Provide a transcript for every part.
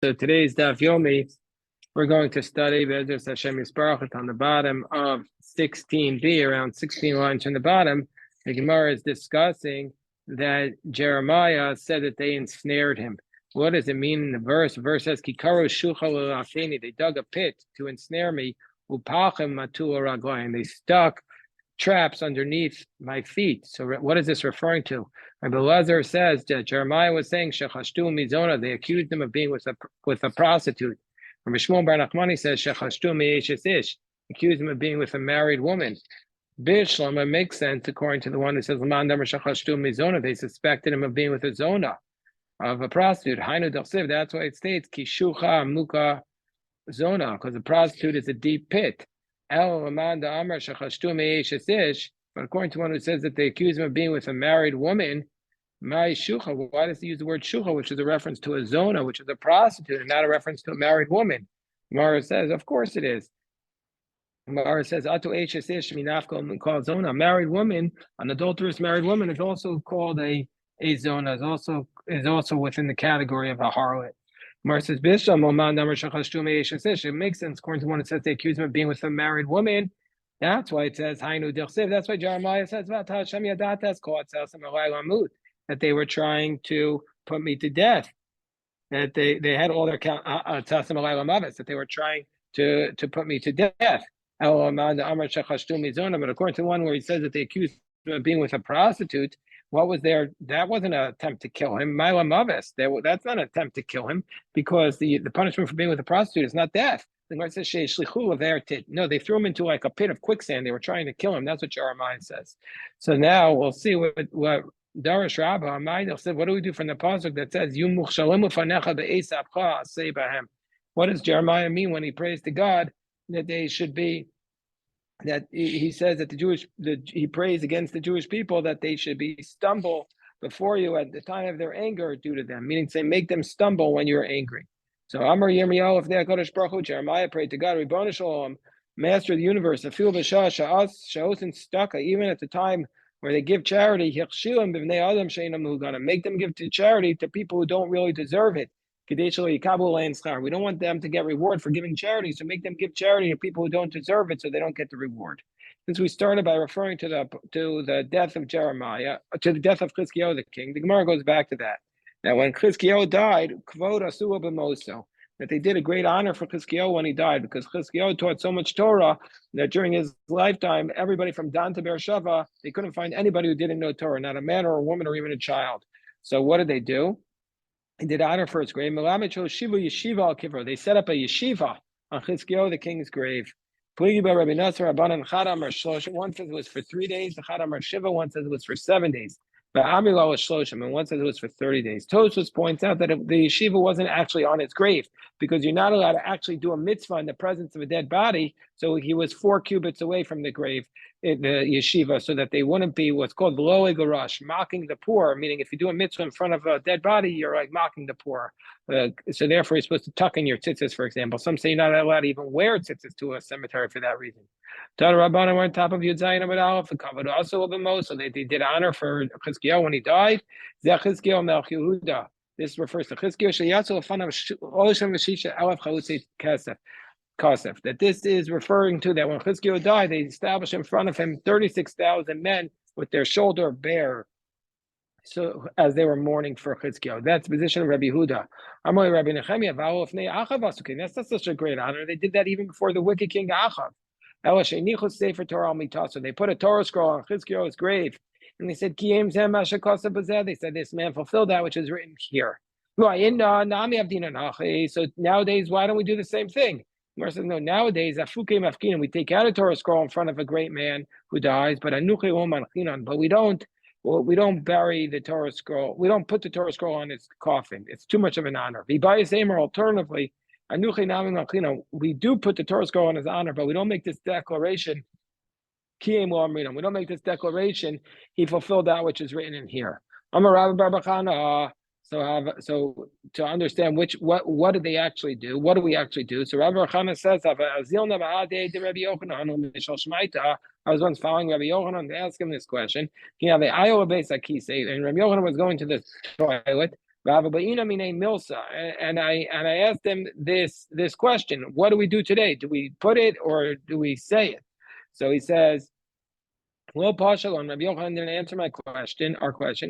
So today's Daf Yomi, we're going to study Be'ezus Hashem Yisbarach on the bottom of 16b, around 16 lines from the bottom. The Gemara is discussing that Jeremiah said that they ensnared him. What does it mean in the verse? The verse says, Kikaru shucha l'lacheni, they dug a pit to ensnare me, upachem matu raglayim, they stuck traps underneath my feet. So what is this referring to? Rabbi Lazar says that Jeremiah was saying shechashtu mizona, they accused him of being with a prostitute. Rabbi Shmuel Bar Nachmani says shechashtu mi'eshes ish, accused him of being with a married woman. Bishlama makes sense according to the one who says Laman Damar shechashtu mizona, they suspected him of being with a zona, of a prostitute. Hainu dachsiv, that's why it states kishucha muka zona, because a prostitute is a deep pit. But according to one who says that they accuse him of being with a married woman, why does he use the word shucha, which is a reference to a zona, which is a prostitute, and not a reference to a married woman? Mara says, of course it is. Mara says, called zona. A married woman, an adulterous married woman, is also called a zona, is also within the category of a harlot. Mar says, it makes sense according to one it says they accuse him of being with a married woman. That's why it says Hainu Dilsiv. That's why Jeremiah says that they were trying to put me to death. That they had all their that they were trying to put me to death. But according to one where he says that they accused him of being with a prostitute, what was there? That wasn't an attempt to kill him. That's not an attempt to kill him, because the punishment for being with a prostitute is not death. The Gemara says no, they threw him into like a pit of quicksand. They were trying to kill him. That's what Jeremiah says. So now we'll see what Darish Rabbah said. What do we do from the pasuk that says what does Jeremiah mean when he prays to God that they should be? That he says that he prays against the Jewish people that they should be stumble before you at the time of their anger due to them, meaning say make them stumble when you're angry. So Amar Yirmiyahu, if they're Kodesh Baruch Hu, Jeremiah prayed to God, Ribbon Shalom, Master of the universe, even at the time where they give charity, gonna make them give to charity to people who don't really deserve it. We don't want them to get reward for giving charity, so make them give charity to people who don't deserve it, so they don't get the reward. Since we started by referring to the death of Jeremiah, to the death of Chizkiyahu the king, the Gemara goes back to that. Now, when Chizkiyahu died, that they did a great honor for Chizkiyahu when he died, because Chizkiyahu taught so much Torah that during his lifetime, everybody from Dan to Beersheba, they couldn't find anybody who didn't know Torah, not a man or a woman or even a child. So what did they do? They did honor for his grave. They set up a yeshiva on Chizkiyahu the king's grave. One says it was for 3 days. The Chadam Shiva. One says it was for 7 days. But Amila was Shloshim, and one says it was for 30 days. Tosfos points out that the yeshiva wasn't actually on his grave, because you're not allowed to actually do a mitzvah in the presence of a dead body. So he was 4 cubits away from the grave, in the yeshiva, so that they wouldn't be what's called v'lo garash, mocking the poor. Meaning, if you do a mitzvah in front of a dead body, you're like mocking the poor. So therefore, you're supposed to tuck in your tzitzis, for example. Some say you're not allowed to even wear tzitzis to a cemetery for that reason. Tana Rabbanan were on top of Yudzayin Amid Aleph, the covered also of the most, so they did honor for Chizkiyahu when he died. Chizkiyahu Melch Yehuda. This refers to Chizkiyahu Sheyatzu Lefanav Olshem V'Shisha Elef Chalutzei Kasef. That this is referring to that when Chizkiyahu died, they established in front of him 36,000 men with their shoulder bare, so as they were mourning for Chizkiyahu. That's the position of Rabbi Yehuda. Amar Rabbi Nechemia V'Alo Lefnei Achav Asukin. That's not such a great honor. They did that even before the wicked king Achav. So they put a Torah scroll on Chizkiyahu's grave, and they said, they said, this man fulfilled that which is written here. So nowadays, why don't we do the same thing? Mar says, no, nowadays, we take out a Torah scroll in front of a great man who dies, but we don't bury the Torah scroll. We don't put the Torah scroll on his coffin. It's too much of an honor. Alternatively, we do put the Torah scroll on his honor, but we don't make this declaration. We don't make this declaration. He fulfilled that which is written in here. So to understand what did they actually do? What do we actually do? So Rabbi Chana says, I was once following Rabbi Yochanan to ask him this question. And Rabbi Yochanan was going to the toilet. Rava Ba'ina Mine Milsa, and I asked him this question: what do we do today? Do we put it or do we say it? So he says, well, Pashalon, Rabbi Yochanan didn't answer our question.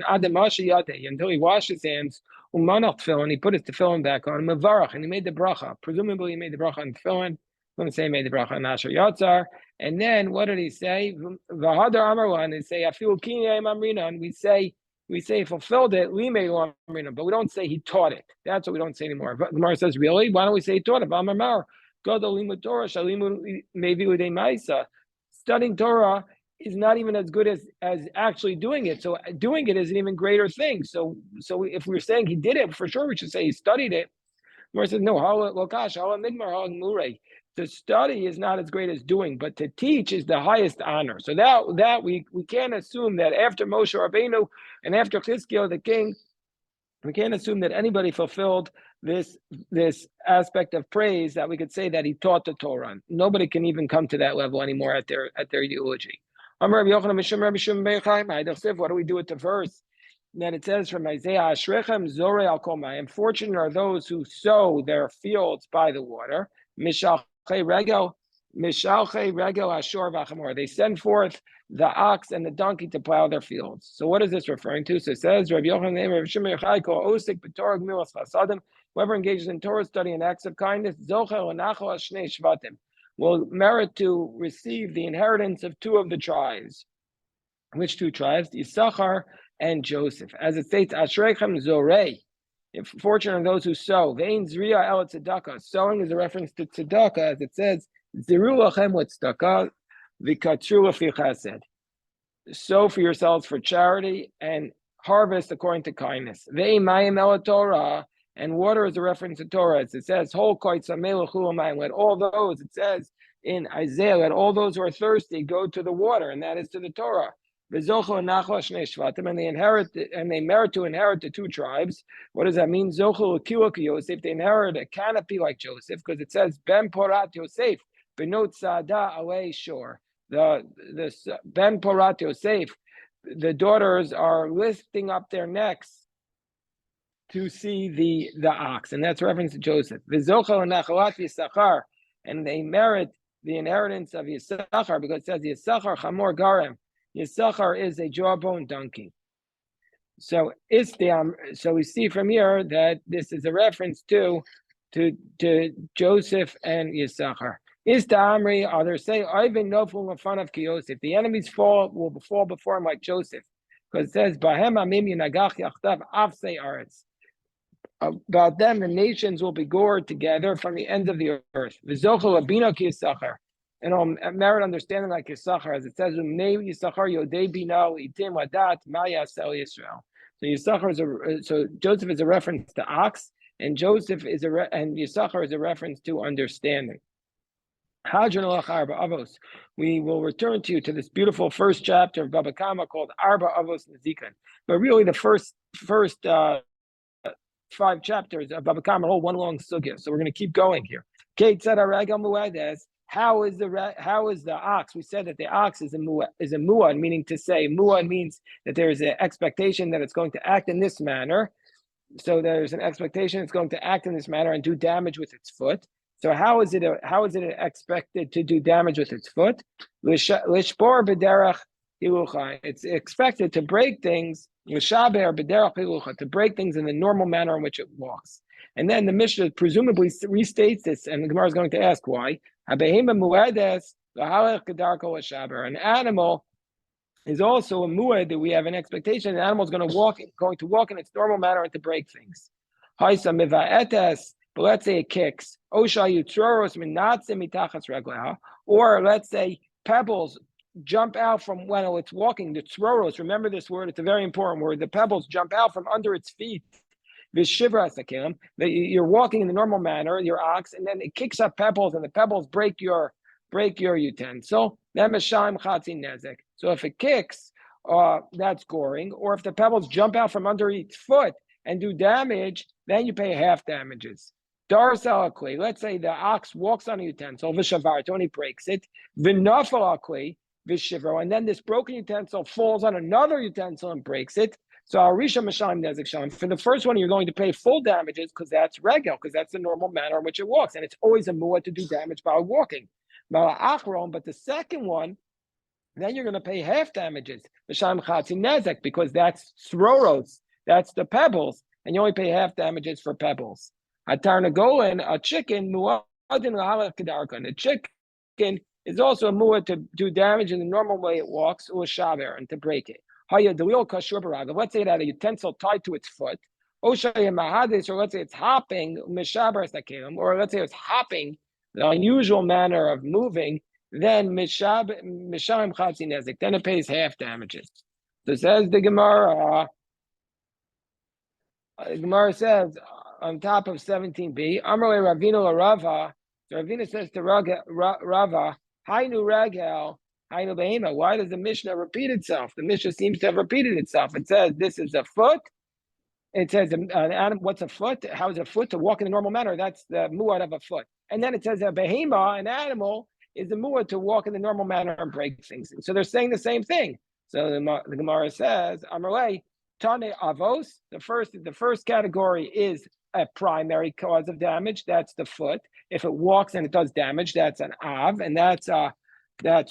Until he washed his hands, umanach tefillin, he put his tefillin back on, mevarach, and he made the bracha. Presumably, he made the bracha on tefillin. I'm going to say he made the bracha on Asher Yatzar. And then what did he say? V'hadar amarlan, he say afilu kinei amrina, and we say he fulfilled it. We made amrina, but we don't say he taught it. That's what we don't say anymore. Gemara says, really? Why don't we say he taught it? V'amar gadol limud Torah shalimu maybe udei ma'isa. Studying Torah is not even as good as actually doing it. So doing it is an even greater thing. So if we're saying he did it, for sure we should say he studied it. Gemara says, no, to study is not as great as doing, but to teach is the highest honor. So that we can't assume that after Moshe Rabbeinu and after Chizkiah the king, we can't assume that anybody fulfilled this aspect of praise that we could say that he taught the Torah. Nobody can even come to that level anymore at their eulogy. What do we do with the verse that it says from Isaiah, Ashrechem Zorei al Koma, and fortunate are those who sow their fields by the water. Mishalchei regel ashor v'achamor. They send forth the ox and the donkey to plow their fields. So what is this referring to? So it says, Rabbi Yochanan, Rabbi Shimon Yochai, Kol Osik b'Torah Gmilas Chasadim, whoever engages in Torah study and acts of kindness, Zochel and Nachal Shnei Shvatim, will merit to receive the inheritance of two of the tribes. Which two tribes? Issachar and Joseph. As it states, Ashrechem Zorei. If fortunate are those who sow. Vein Zriya El Tzedakah. Sowing is a reference to tzedakah, as it says, Ziru lachem with tzedakah, v'katru lefi chesed. Sow for yourselves for charity and harvest according to kindness. Vein Mayim El Torah. And water is a reference to Torah. As it says, Hol koitza meluchulayim. Let all those, it says in Isaiah, let all those who are thirsty go to the water, and that is to the Torah. And they inherit, and they merit to inherit the two tribes. What does that mean? Yosef, they inherit a canopy like Joseph, because it says Ben Porat Yosef, Benot Sada Alei Shor. The Ben Porat Yosef, the daughters are lifting up their necks to see the ox, and that's a reference to Joseph. And they merit the inheritance of Yisachar because it says Yisachar Chamor Garem. Yisachar is a jawbone donkey. So so we see from here that this is a reference to Joseph and Yisachar. Is the Amri, others say, Ivan Noful in front of Yosef. The enemies will fall before him like Joseph. Because it says, Bahem Amim Yinagach Yachtav Afsei Aretz. About them, the nations will be gored together from the ends of the earth. V'zochel abina ki Yisachar. And on merit understanding like Yisachar, as it says, Yisachar Yodei Bina Itim Wadat Ma Yasel Yisrael. So Yisachar so Joseph is a reference to ox, and and Yisachar is a reference to understanding. We will return to you to this beautiful first chapter of Bava Kamma called Arba Avos Nezikan. But really, the first 5 chapters of Bava Kamma are all one long sugya. So we're going to keep going here. How is the ox? We said that the ox is a muad, meaning to say muad means that there is an expectation that it's going to act in this manner. So there's an expectation it's going to act in this manner and do damage with its foot. So how is it expected to do damage with its foot? Lishbor b'derech hilucha. It's expected to break things. L'shaber b'derech hilucha, to break things in the normal manner in which it walks. And then the Mishnah presumably restates this, and the Gemara is going to ask why. An animal is also a muad that we have an expectation. An animal is going to walk in its normal manner and to break things. But let's say it kicks. Or let's say pebbles jump out from when it's walking. The tzroros, remember this word, it's a very important word. The pebbles jump out from under its feet. That you're walking in the normal manner, your ox, and then it kicks up pebbles, and the pebbles break your utensil. So if it kicks, that's goring. Or if the pebbles jump out from under its foot and do damage, then you pay half damages. Darsalakli, let's say the ox walks on a utensil, vishavarto, and he breaks it. Vinafalakli, vishivro, and then this broken utensil falls on another utensil and breaks it. So Arisha Masham Nezik Sham. For the first one, you're going to pay full damages because that's regel, because that's the normal manner in which it walks, and it's always a mu'ah to do damage by walking. But the second one, then you're going to pay half damages, Masham Chatzi Nezek, because that's sroros, that's the pebbles, and you only pay half damages for pebbles. A tarnagolin, a chicken, mu'adin l'halach kedarkan. A chicken is also a mu'ah to do damage in the normal way it walks, or shaver, and to break it. Let's say that a utensil tied to its foot, or let's say it's hopping, or let's say it's hopping, the unusual manner of moving, then misharim chatzi nezik, then it pays half damages. So says the Gemara. Gemara says on top of 17b, Amrle Ravina Rava. So Ravina says to Rava, Hainu Ragel. Why does the Mishnah repeat itself? The Mishnah seems to have repeated itself. It says this is a foot. It says an animal. What's a foot? How is a foot to walk in a normal manner? That's the mu'ad of a foot. And then it says a behema, an animal, is the mu'ad to walk in the normal manner and break things. So they're saying the same thing. So the Gemara says, Amarle, Tane Avos. The first category is a primary cause of damage. That's the foot. If it walks and it does damage, that's an av, and that's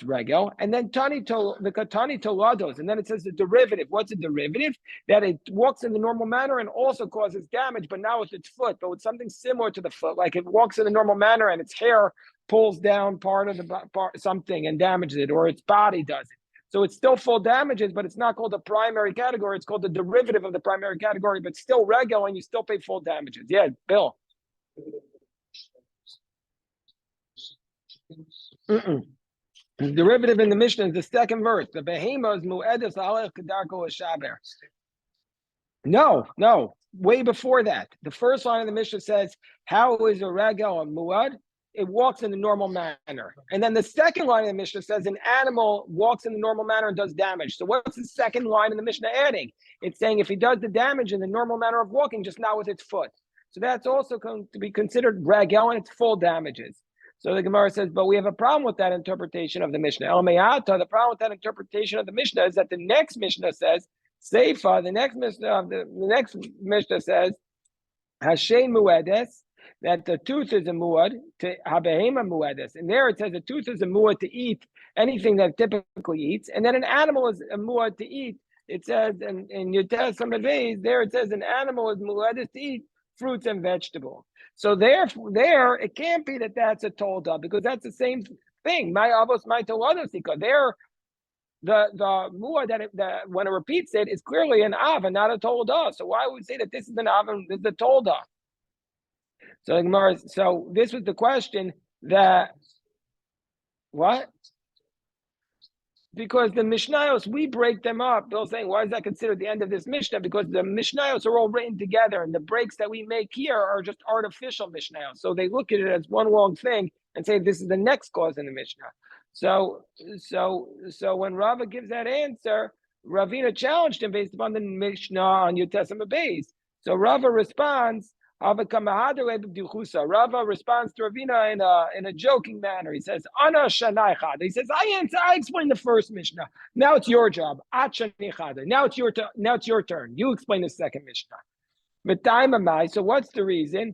regel. And then Tani Tolados, and then it says the derivative. What's a derivative? That it walks in the normal manner and also causes damage, but now with its foot, but with something similar to the foot, like it walks in the normal manner and its hair pulls down part of something and damages it, or its body does it. So it's still full damages, but it's not called a primary category. It's called the derivative of the primary category, but still regel, and you still pay full damages. Yeah, Bill. The derivative in the Mishnah is the second verse. The behema is mu'edes alech kedarko shaber. No, way before that. The first line of the Mishnah says, "How is a regel a mu'ad? It walks in the normal manner." And then the second line of the Mishnah says, "An animal walks in the normal manner and does damage." So what's the second line in the Mishnah adding? It's saying if he does the damage in the normal manner of walking, just not with its foot. So that's also going to be considered regel, and it's full damages. So the Gemara says, but we have a problem with that interpretation of the Mishnah. El Me'ata, the problem with that interpretation of the Mishnah is that the next Mishnah says, Seifa, the next Mishnah says, Hashem muedes, that the tooth is a muad to habehema muedes. And there it says the tooth is a muad to eat anything that it typically eats. And then an animal is a muad to eat. It says in Yutas days, there it says an animal is muedes to eat fruits and vegetables. So there it can't be that that's a tolda, because that's the same thing. My avos, my toladosika. There, the muah that when it repeats it is clearly an av and not a tolda. So why would we say that this is an av and this is a tolda? So this was the question that what? Because the Mishnayos, we break them up. Bill's saying, why is that considered the end of this Mishnah? Because the Mishnayos are all written together, and the breaks that we make here are just artificial Mishnayos. So they look at it as one long thing and say, this is the next cause in the Mishnah. So when Rava gives that answer, Ravina challenged him based upon the Mishnah on Yotesima Beis. So Rava responds, Bava Kamma. Rava responds to Ravina in a joking manner. He says, Ana shanaychad. He says, I explained the first Mishnah. Now it's your job. Now it's your turn. You explain the second Mishnah. So what's the reason?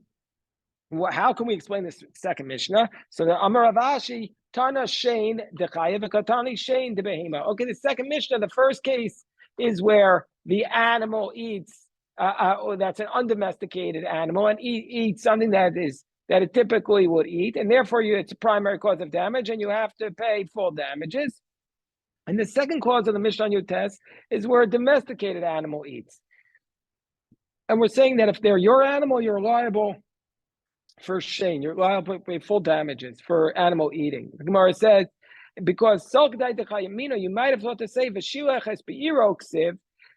How can we explain this second Mishnah? So the Amar Ravashi, Tana Shane Dechayev Katani Shane de Behema. Okay, the second Mishnah, the first case is where the animal eats. That's an undomesticated animal and eats something that it typically would eat, and therefore it's a primary cause of damage, and you have to pay full damages. And the second clause of the Mishnah Yutes is where a domesticated animal eats, and we're saying that if they're your animal, you're liable for shame. You're liable to pay full damages for animal eating. The Gemara says because you might have thought to say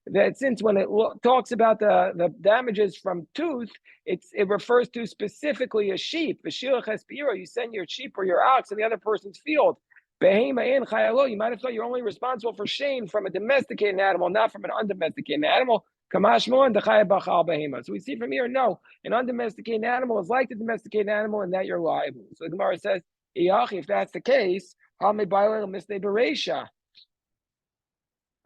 that since when it talks about the damages from tooth, it refers to specifically a sheep. You send your sheep or your ox in the other person's field. You might have thought you're only responsible for shame from a domesticated animal, not from an undomesticated animal. So we see from here, no, an undomesticated animal is like the domesticated animal in that you're liable. So the Gemara says, if that's the case,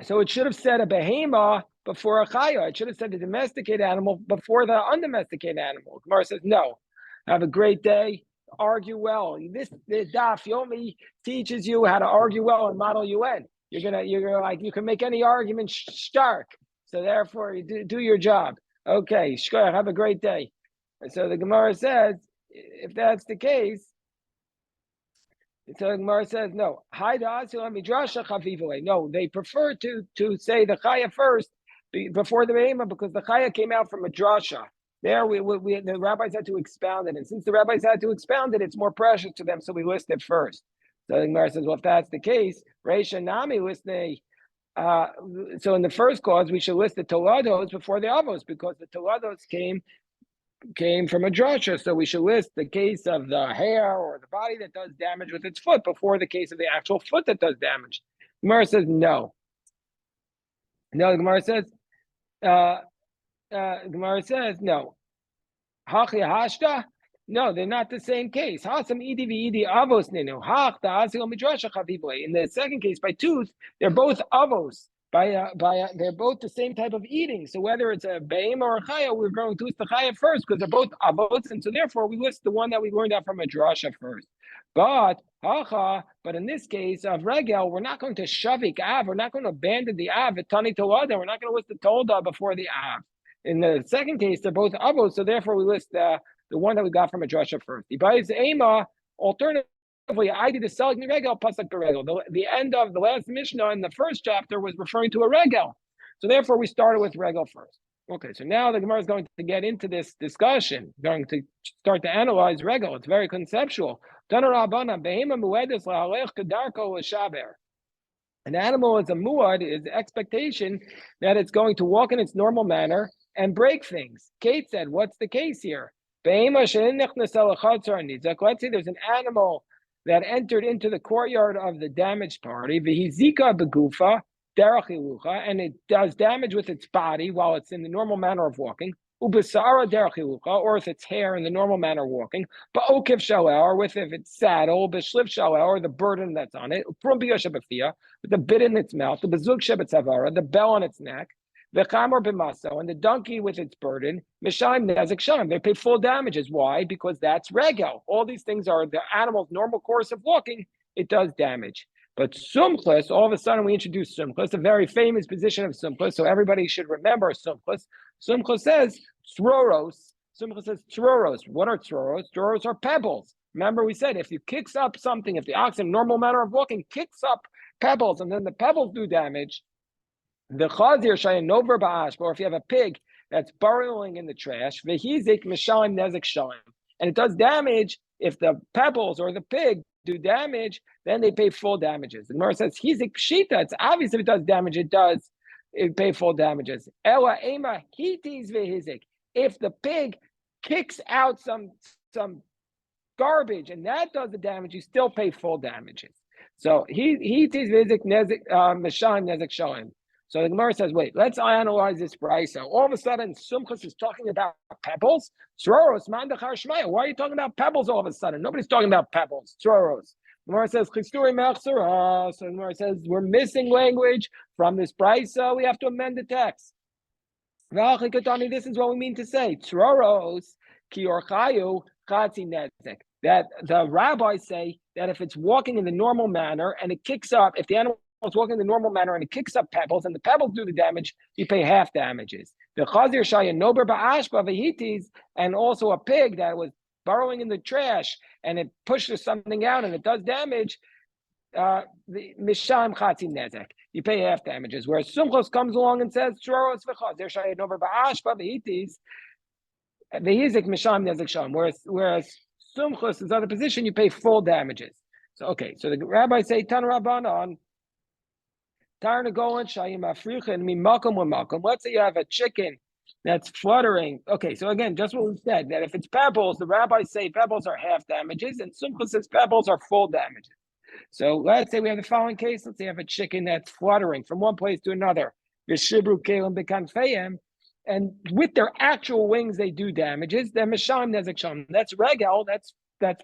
So it should have said a behema before a chaya. It should have said the domesticated animal before the undomesticated animal. Gemara says no. Have a great day. Argue well. This daf Yomi teaches you how to argue well in Model UN. You're gonna like you can make any argument stark. So therefore, you do your job. Okay, shkoyach. Have a great day. And so the Gemara says, if that's the case, so the Gemara says no. No, they prefer to say the chaya first before the behema because the chaya came out from a drasha. There, the rabbis had to expound it, and since the rabbis had to expound it, it's more precious to them, so we list it first. So the Gemara says, well, if that's the case, Reisha Nami listnei. So in the first cause, we should list the tolados before the avos because the tolados came from a drasha. So we should list the case of the hair or the body that does damage with its foot before the case of the actual foot that does damage. The Gemara says no. No, the Gemara says. Gemara says no. Hachi hashta? No, they're not the same case. Hasam idi v'idi avos nenu. Hach da asil midrasha chavivle. In the second case, by tooth, they're both avos. They're both the same type of eating. So whether it's a beim or a chaya, we're going to list the chaya first because they're both avos, and so therefore we list the one that we learned out from a drasha first. But in this case of regel, we're not going to shavik av. We're not going to abandon the av. Tani tolada. We're not going to list the tolda before the av. In the second case, they're both avos, so therefore we list the one that we got from a drasha first. Alternatively, I did the selig regel pasuk regel. The end of the last Mishnah in the first chapter was referring to a regel, so therefore we started with regel first. Okay, so now the Gemara is going to get into this discussion, going to start to analyze regel. It's very conceptual. An animal is a muad, is the expectation that it's going to walk in its normal manner and break things. Kate said, what's the case here? Let's say there's an animal that entered into the courtyard of the damaged party, and it does damage with its body while it's in the normal manner of walking, or if it's hair in the normal manner of walking, or with if it's saddle, or the burden that's on it, with the bit in its mouth, the bell on its neck, the chamor b'maso, and the donkey with its burden, mishayim nezik shayim. They pay full damages. Why? Because that's regel. All these things are the animal's normal course of walking. It does damage. But sumchus, all of a sudden we introduce sumchus, a very famous position of sumchus, so everybody should remember sumchus. Sumchus says tzroros. Sumchus says tzroros. What are tzroros? Tzroros are pebbles. Remember we said if you kicks up something, if the oxen, normal manner of walking, kicks up pebbles, and then the pebbles do damage, the chazir shayin nover ba'ash, or if you have a pig that's burrowing in the trash, vehizik mishayim nezik shayim, and it does damage. If the pebbles or the pig do damage, then they pay full damages. The Gemara says hizik pshita. It's obvious if it does damage, it pay full damages. Ela ema hitis vehizik. If the pig kicks out some garbage and that does the damage, you still pay full damages. So hitis vehizik nezik mishayim nezik shayim. So the Gemara says, wait, let's analyze this brisa. All of a sudden, Sumchus is talking about pebbles. Tzroros, mandachar shmaya. Why are you talking about pebbles all of a sudden? Nobody's talking about pebbles. Tzroros. The Gemara says, chisturi mechsara. So the Gemara says, we're missing language from this brisa. We have to amend the text. This is what we mean to say. Tzroros, ki orchayu, chatzi nezik. That the rabbis say that if it's walking in the normal manner and it kicks up, if the animal is walking in the normal manner and it kicks up pebbles and the pebbles do the damage, you pay half damages. The chazir shayin nober ba'ashba vehitis, and also a pig that was burrowing in the trash and it pushes something out and it does damage, the misham chatzi nezek, you pay half damages. Whereas Sumchos comes along and says tzroros v'chazir shayin nober ba'ashba vehitis vehizik misham nezek sham. Whereas Sumchos is other position, you pay full damages. So okay, so the rabbis say Tan Rabbanan. Let's say you have a chicken that's fluttering. Okay, so again, just what we said, that if it's pebbles, the rabbis say pebbles are half damages, and Sumchus says pebbles are full damages. So let's say we have the following case. Let's say you have a chicken that's fluttering from one place to another. And with their actual wings, they do damages. Then Misham Nezek Sham. That's regel, that's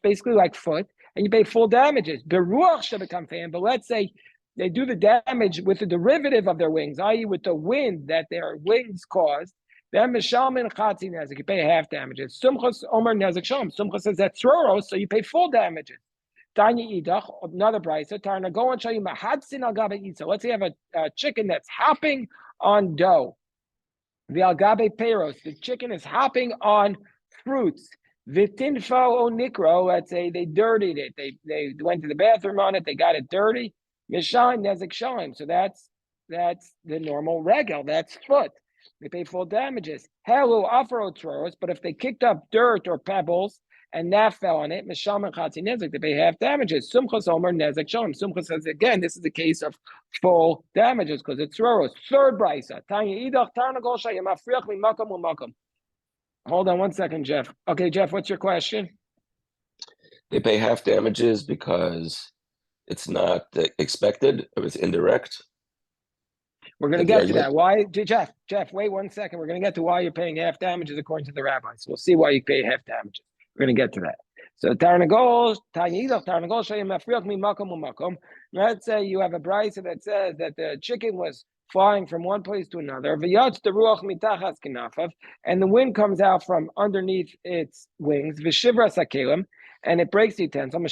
basically like foot, and you pay full damages. But let's say they do the damage with the derivative of their wings, i.e., with the wind that their wings caused, then Mishalmin Chatzi Nezik, you pay half damages. Sumchos Omer Nezik Shalom. Sumchos says that's Tzoros, so you pay full damages. Tanya Idach, another price. Tarna, go and show you Mahadsin Al Gabe Itza. Let's say you have a chicken that's hopping on dough. The Al Gabe Peros, the chicken is hopping on fruits. Vitinfo o Nikro, let's say they dirtied it. They went to the bathroom on it, they got it dirty. Mishalim Nezik Shalim. So that's the normal regel. That's foot. They pay full damages. Hello, afro throwers, but if they kicked up dirt or pebbles and that fell on it, Misham and Chatzi Nezik, they pay half damages. Sumchas Omer Nezik Shalim. Sumchas says again, this is the case of full damages because it's throwers. Third brisa. Tanya Idach Tarna Golsha Yamafriach Mimakam Umakam. Hold on one second, Jeff. Okay, Jeff, what's your question? They pay half damages because it's not expected, it was indirect. We're going to get to that. Why, Jeff, wait 1 second. We're going to get to why you're paying half damages according to the rabbis. We'll see why you pay half damages. We're going to get to that. So, let's say you have a brisa that says that the chicken was flying from one place to another, and the wind comes out from underneath its wings, and it breaks the utensil,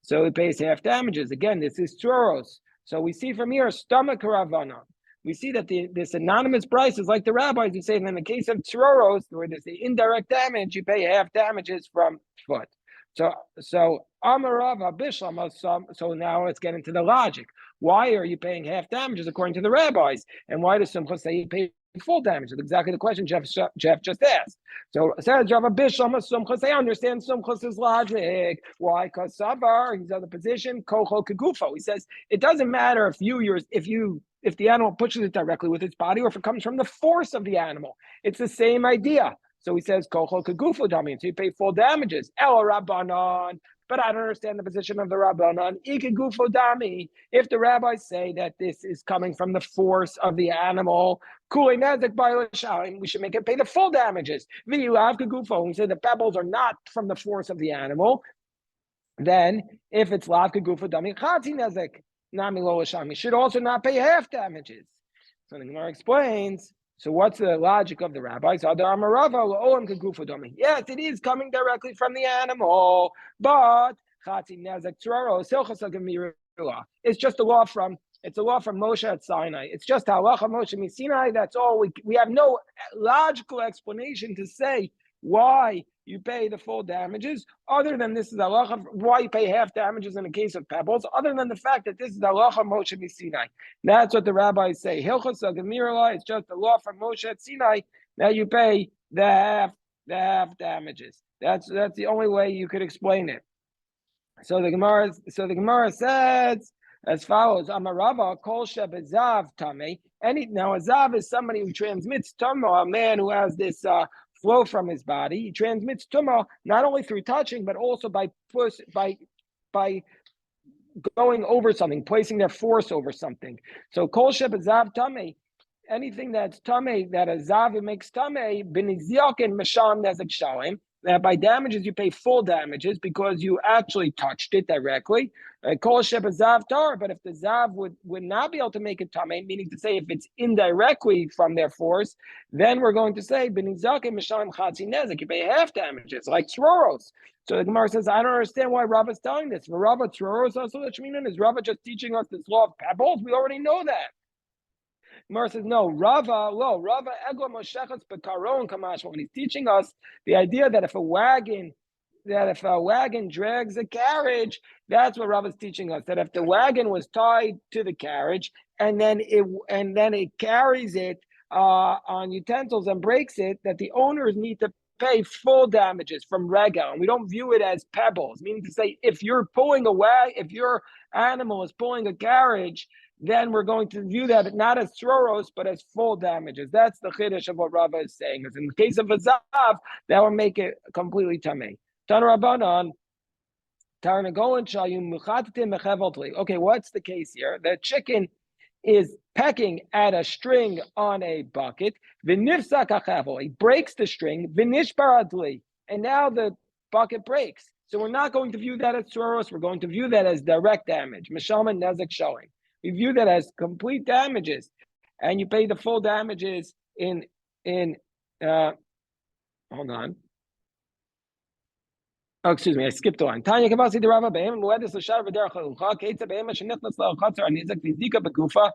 so it pays half damages. Again, this is tzoros. So we see from here, stomach ravana. We see that this anonymous price is like the rabbis who say that in the case of tzoros, where there's the indirect damage, you pay half damages from foot. So Amarava Bishlam. So now let's get into the logic. Why are you paying half damages according to the rabbis? And why does Simcha say you pay full damage? That's exactly the question Jeff just asked. So says Rava Bishlam Simcha. I understand Simcha's logic. Why? Because Sabar, he's on the position Kocho Kagufo. He says it doesn't matter if the animal pushes it directly with its body or if it comes from the force of the animal. It's the same idea. So he says, Kocho Kagufo Dami, so you pay full damages. El Rabbanon. But I don't understand the position of the Rabbanon. Ikagufo Dami. If the rabbis say that this is coming from the force of the animal, we should make it pay the full damages. We say the pebbles are not from the force of the animal. Then, if it's Lav Kagufo Dami, Chati Nezek, Nami Lo Lashami, should also not pay half damages. So the Gemara explains. So what's the logic of the rabbis? Yes, it is coming directly from the animal, but it's just a law from Moshe at Sinai. It's just halacha Moshe Sinai. That's all. We have no logical explanation to say why you pay the full damages, other than this is halacha, why you pay half damages in the case of pebbles, other than the fact that this is halacha Moshe Sinai. That's what the rabbis say. Hilchos Gemira, it's just a law from Moshe at Sinai. Now you pay the half damages. That's the only way you could explain it. So the Gemara says as follows: Amarava kol shebezav tame. Now a zav is somebody who transmits tumah, a man who has this flow from his body. He transmits tumah not only through touching, but also by going over something, placing their force over something. So kol shebezav tame, anything that's tame, that a zav makes tame, b'nizyakin masham nezek shalim. That by damages you pay full damages because you actually touched it directly. Kol shebezav tar, but if the zav would not be able to make it tamei, meaning to say if it's indirectly from their force, then we're going to say b'nizakim mishalim chatzi nezek. You pay half damages like tzroros. So the Gemara says, I don't understand why Rava is telling this. Rava tzroros also lechminan, is Rava just teaching us this law of pebbles? We already know that. Gemara says, no, Rava Egla Moshechas Bekaron Kamash, when he's teaching us the idea that if a wagon drags a carriage, that's what Rava is teaching us. That if the wagon was tied to the carriage and then it carries it on utensils and breaks it, that the owners need to pay full damages from regal, and we don't view it as pebbles. Meaning to say, if your animal is pulling a carriage, then we're going to view that not as throros, but as full damages. That's the chiddush of what Rava is saying. Because in the case of a zav, that would make it completely tamei. Tan Rabbanan, Tarnagolan shayum muchatatim mechevoltli. Okay, what's the case here? The chicken is pecking at a string on a bucket. V'nifsak hachevel. He breaks the string. V'nishbaradli. And now the bucket breaks. So we're not going to view that as tsuros. We're going to view that as direct damage. Mishalman nezek showing. We view that as complete damages, and you pay the full damages in hold on. Oh, excuse me, I skipped one. Tanya Kabasi the Rava Behem, Muedis Lashar V'derach Elucha, Keitza Behem Shenichnas La'Chatzar Anizak V'Zika B'Gufa,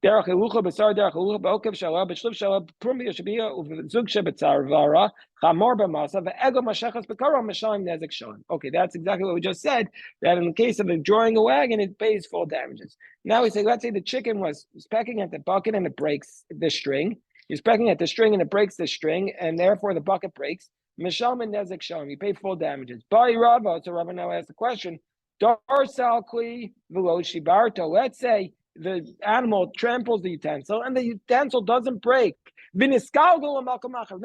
Derach Elucha B'Sar Derach Elucha B'Okev Shala B'Shluv Shala Prum Yoshabia Uv'Zug Shebetzar Vara Chamor B'Masa V'Ego Mashachas B'Karo Mashalim Nezek Sholim. Okay, that's exactly what we just said. That in the case of drawing a wagon, it pays full damages. Now we say, let's say the chicken was pecking at the bucket and it breaks the string. He's pecking at the string and it breaks the string, and therefore the bucket breaks. Mishalman nezek shalom. You pay full damages. Bali Rava. So Rava now asks the question: Dar salkli v'lo shibarto. Let's say the animal tramples the utensil and the utensil doesn't break. V'niskalgo l'malkamachav.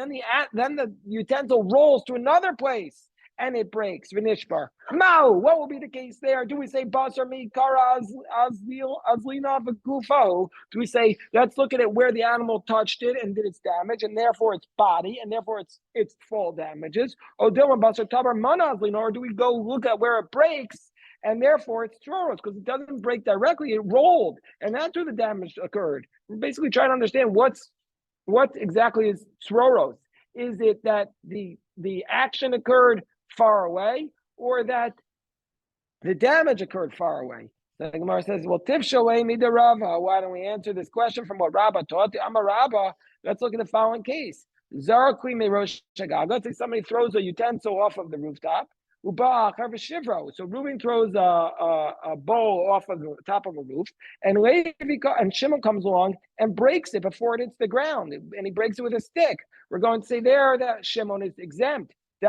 Then the utensil rolls to another place and it breaks. V'nishbar. Mao. What will be the case there? Do we say basar mi kara azlina v'gufo? Do we say let's look at it where the animal touched it and did its damage, and therefore its body, and therefore its full damages? Or dilma basar tabar mana azlina? Or do we go look at where it breaks, and therefore it's tsuros because it doesn't break directly; it rolled, and that's where the damage occurred. We're basically trying to understand what exactly is tsuros. Is it that the action occurred far away, or that the damage occurred far away? So the Gemara says, well, Tifshalei mida Rava. Why don't we answer this question from what Rabba taught? I'm a Rabba. Let's look at the following case. Zarakli me rosh shagag. Let's say somebody throws a utensil off of the rooftop. So Reuben throws a bowl off of the top of a roof, and Shimon comes along and breaks it before it hits the ground, and he breaks it with a stick. We're going to say there that Shimon is exempt. He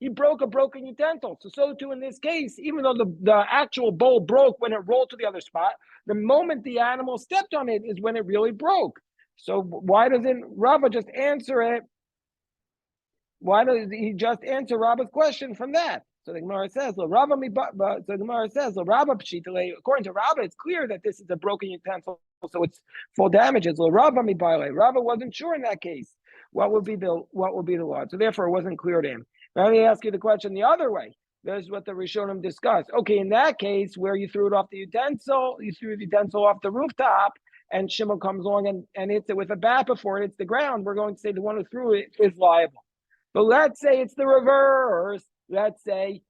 broke a broken utensil. So too in this case, even though the actual bowl broke when it rolled to the other spot, the moment the animal stepped on it is when it really broke. So why doesn't Rava just answer it? Why does he just answer Rabba's question from that? So the Gemara says, according to Rabba, it's clear that this is a broken utensil, so it's full damages. Rabba wasn't sure in that case what would be the law. So therefore, it wasn't clear to him. Now let me ask you the question the other way. There's what the Rishonim discussed. Okay, in that case, where you threw it off the utensil, you threw the utensil off the rooftop, and Shimon comes along and hits it with a bat before it hits the ground. We're going to say the one who threw it is liable. But let's say it's the reverse. Let's say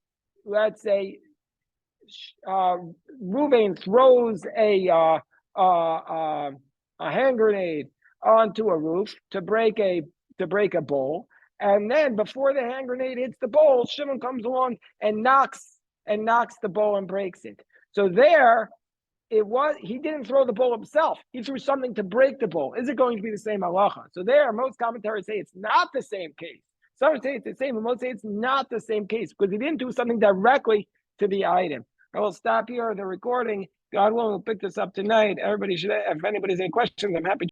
Reuven throws a hand grenade onto a roof to break a bowl, and then before the hand grenade hits the bowl, Shimon comes along and knocks the bowl and breaks it. So there, he didn't throw the bowl himself. He threw something to break the bowl. Is it going to be the same halacha? So there, most commentators say it's not the same case. Some say it's the same, but most say it's not the same case because he didn't do something directly to the item. I will stop here the recording. God willing, we'll pick this up tonight. Everybody should, if anybody has any questions, I'm happy to